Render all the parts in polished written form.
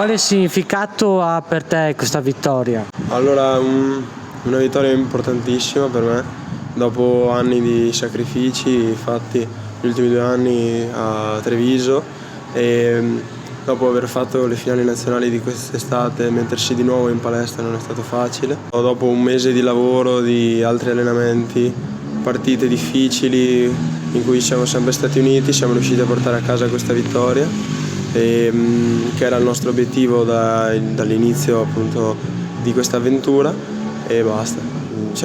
Quale significato ha per te questa vittoria? Allora, una vittoria importantissima per me, dopo anni di sacrifici fatti gli ultimi 2 anni a Treviso e dopo aver fatto le finali nazionali di quest'estate, mettersi di nuovo in palestra non è stato facile. Dopo un mese di lavoro, di altri allenamenti, partite difficili in cui siamo sempre stati uniti, siamo riusciti a portare a casa questa vittoria che era il nostro obiettivo dall'inizio appunto di questa avventura e basta.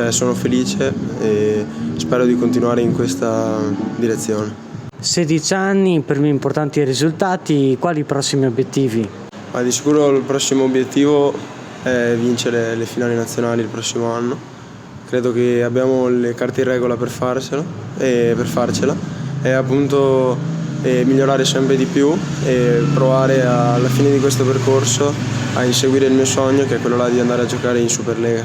Sono felice e spero di continuare in questa direzione. 16 anni, primi importanti risultati, quali i prossimi obiettivi? Ma di sicuro il prossimo obiettivo è vincere le finali nazionali il prossimo anno. Credo che abbiamo le carte in regola per farcela e appunto migliorare sempre di più e provare alla fine di questo percorso a inseguire il mio sogno, che è quello là di andare a giocare in Superlega.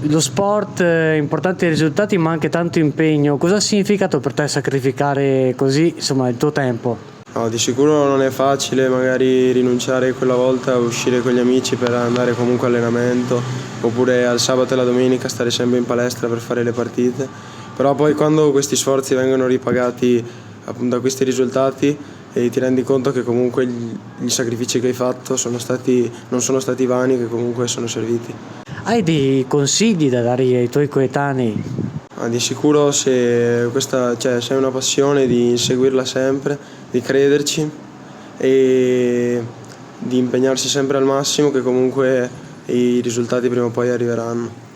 Lo sport, importanti risultati ma anche tanto impegno. Cosa ha significato per te sacrificare così, il tuo tempo? No, di sicuro non è facile magari rinunciare quella volta a uscire con gli amici per andare comunque a allenamento, oppure al sabato e la domenica stare sempre in palestra per fare le partite, però poi quando questi sforzi vengono ripagati appunto da questi risultati e ti rendi conto che comunque gli sacrifici che hai fatto non sono stati vani, che comunque sono serviti. Hai dei consigli da dare ai tuoi coetanei? Di sicuro se hai una passione di inseguirla sempre, di crederci e di impegnarsi sempre al massimo, che comunque i risultati prima o poi arriveranno.